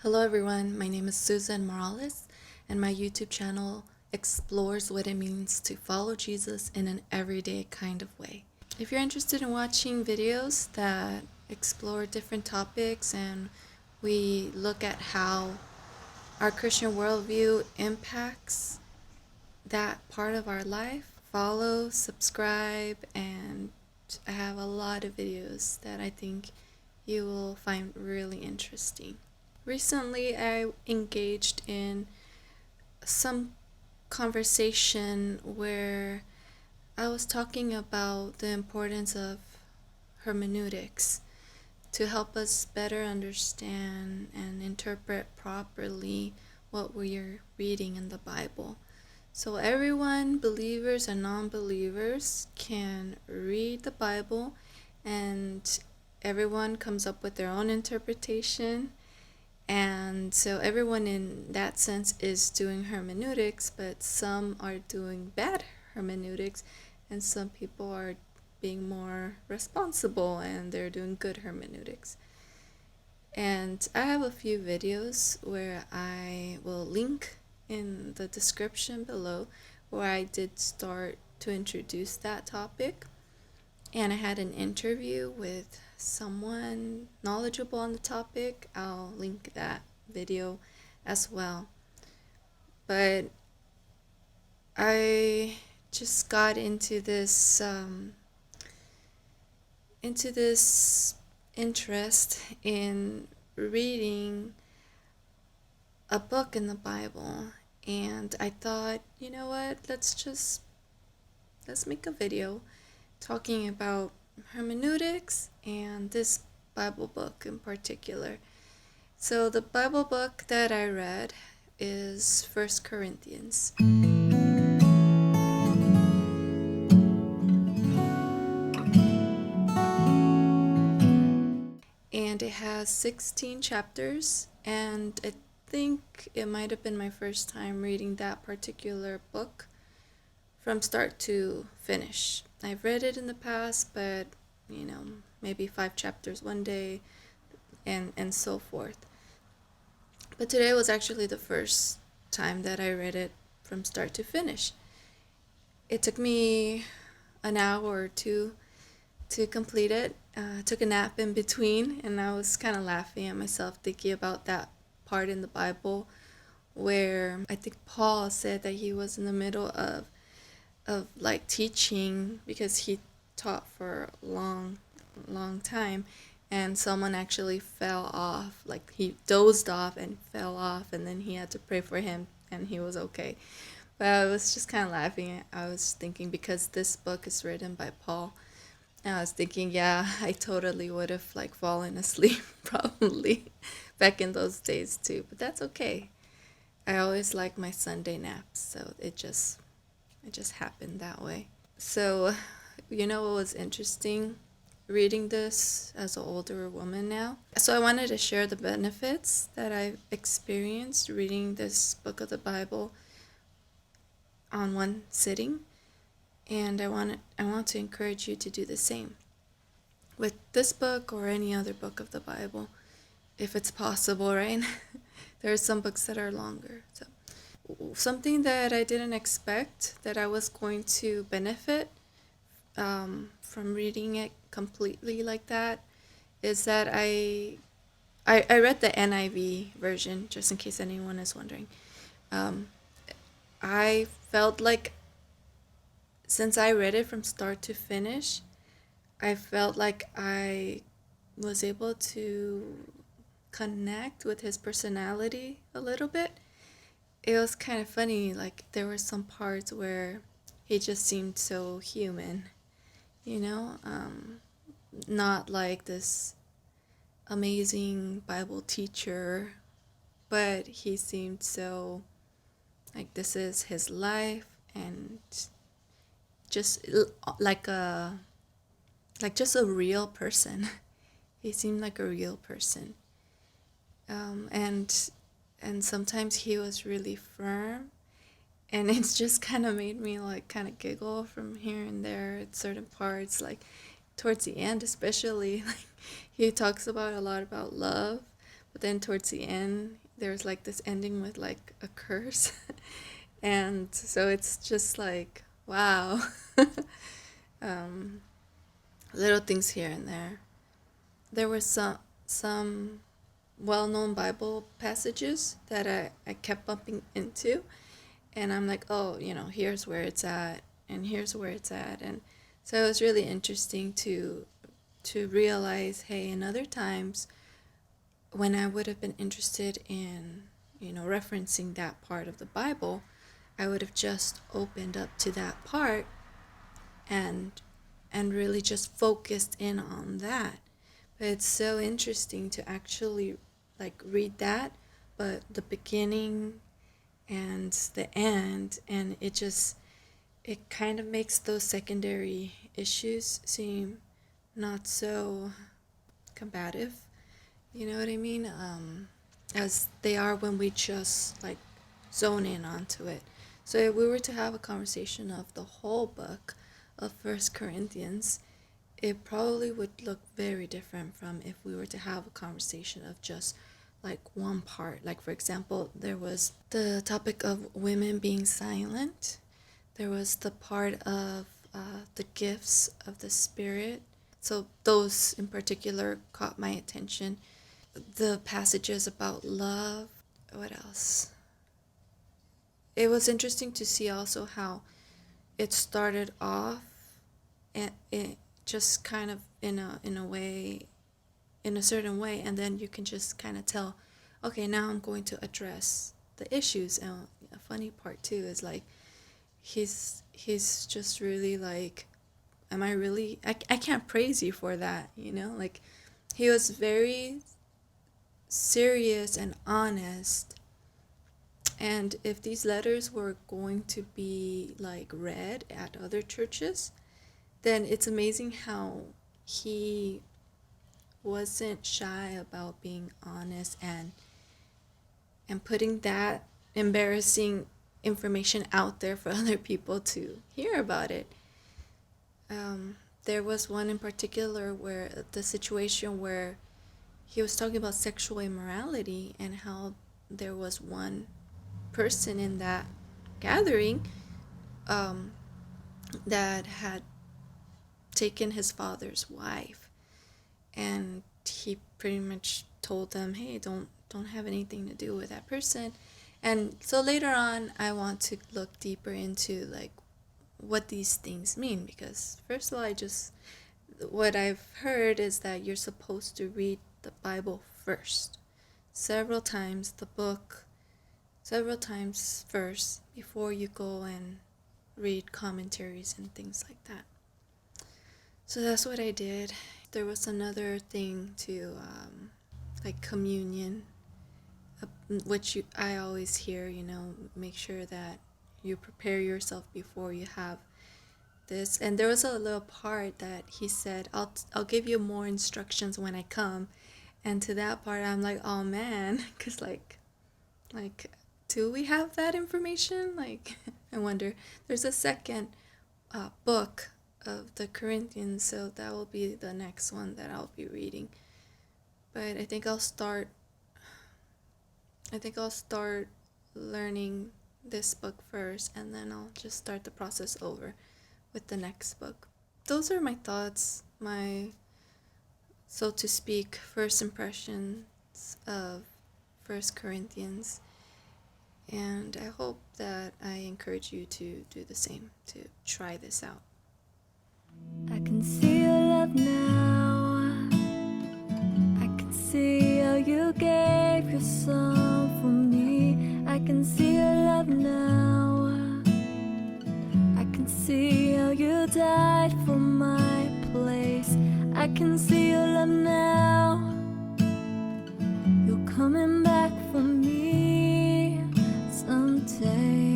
Hello everyone, my name is Susan Morales, and my YouTube channel explores what it means to follow Jesus in an everyday kind of way. If you're interested in watching videos that explore different topics and we look at how our Christian worldview impacts that part of our life, follow, subscribe, and I have a lot of videos that I think you will find really interesting. Recently, I engaged in some conversation where I was talking about the importance of hermeneutics to help us better understand and interpret properly what we are reading in the Bible. So, everyone, believers and non believers, can read the Bible, and everyone comes up with their own interpretation. And so everyone in that sense is doing hermeneutics, but some are doing bad hermeneutics, and some people are being more responsible and they're doing good hermeneutics. And I have a few videos where I will link in the description below where I did start to introduce that topic. And I had an interview with someone knowledgeable on the topic. I'll link that video as well. But I just got into this interest in reading a book in the Bible, and I thought, you know what, let's make a video talking about hermeneutics and this Bible book in particular. So the Bible book that I read is 1 Corinthians. And it has 16 chapters, and I think it might have been my first time reading that particular book from start to finish. I've read it in the past, but maybe 5 chapters one day and so forth. But today was actually the first time that I read it from start to finish. It took me an hour or two to complete it. Took a nap in between, and I was kind of laughing at myself thinking about that part in the Bible where I think Paul said that he was in the middle of like teaching, because he taught for a long time, and someone actually fell off, like he dozed off and fell off, and then he had to pray for him and he was okay. But I was just kind of laughing. I was thinking, because this book is written by Paul, and I was thinking, yeah, I totally would have like fallen asleep probably back in those days too, but that's okay. I always like my Sunday naps, so it just happened that way. So, what was interesting reading this as an older woman now? So I wanted to share the benefits that I've experienced reading this book of the Bible on one sitting, and I want to encourage you to do the same with this book or any other book of the Bible, if it's possible, right? There are some books that are longer. So something that I didn't expect that I was going to benefit from reading it completely like that is that I read the NIV version, just in case anyone is wondering. I felt like, since I read it from start to finish, I felt like I was able to connect with his personality a little bit. It was kind of funny, like there were some parts where he just seemed so human, not like this amazing Bible teacher, but he seemed so like this is his life, and just just a real person. He seemed like a real person. And sometimes he was really firm, and it's just kind of made me like kind of giggle from here and there at certain parts, like towards the end especially. Like he talks about a lot about love, but then towards the end, there's like this ending with like a curse. And so it's just like, wow. um, Little things here and there. There were some well-known Bible passages that I kept bumping into, and I'm like, oh, here's where it's at, and here's where it's at. And so it was really interesting to realize, hey, in other times when I would have been interested in, referencing that part of the Bible, I would have just opened up to that part and really just focused in on that. But it's so interesting to actually like read that, but the beginning and the end, and it kind of makes those secondary issues seem not so combative. You know what I mean? As they are when we just like zone in onto it. So if we were to have a conversation of the whole book of First Corinthians, it probably would look very different from if we were to have a conversation of just like one part. Like, for example, there was the topic of women being silent. There was the part of the gifts of the Spirit. So those in particular caught my attention. The passages about love. What else? It was interesting to see also how it started off, and it just kind of in a certain way, and then you can just kind of tell, okay, now I'm going to address the issues. And a funny part too is like he's just really like, am I really, I can't praise you for that, like he was very serious and honest. And if these letters were going to be like read at other churches, then it's amazing how he wasn't shy about being honest and putting that embarrassing information out there for other people to hear about it. There was one in particular where the situation where he was talking about sexual immorality and how there was one person in that gathering that had taken his father's wife, and he pretty much told them, hey, don't have anything to do with that person. And so later on I want to look deeper into like what these things mean, because first of all, what I've heard is that you're supposed to read the Bible first, several times first, before you go and read commentaries and things like that. So that's what I did. There was another thing to like communion, which I always hear, make sure that you prepare yourself before you have this. And there was a little part that he said, I'll give you more instructions when I come. And to that part, I'm like, oh man, because like, do we have that information? Like, I wonder. There's a second book of the Corinthians, so that will be the next one that I'll be reading. But I think I'll start learning this book first, and then I'll just start the process over with the next book. Those are my thoughts, my, so to speak, first impressions of First Corinthians. And I hope that I encourage you to do the same, to try this out. I can see your love now. I can see how you gave your son for me. I can see your love now. I can see how you died for my place. I can see your love now. You're coming back for me someday.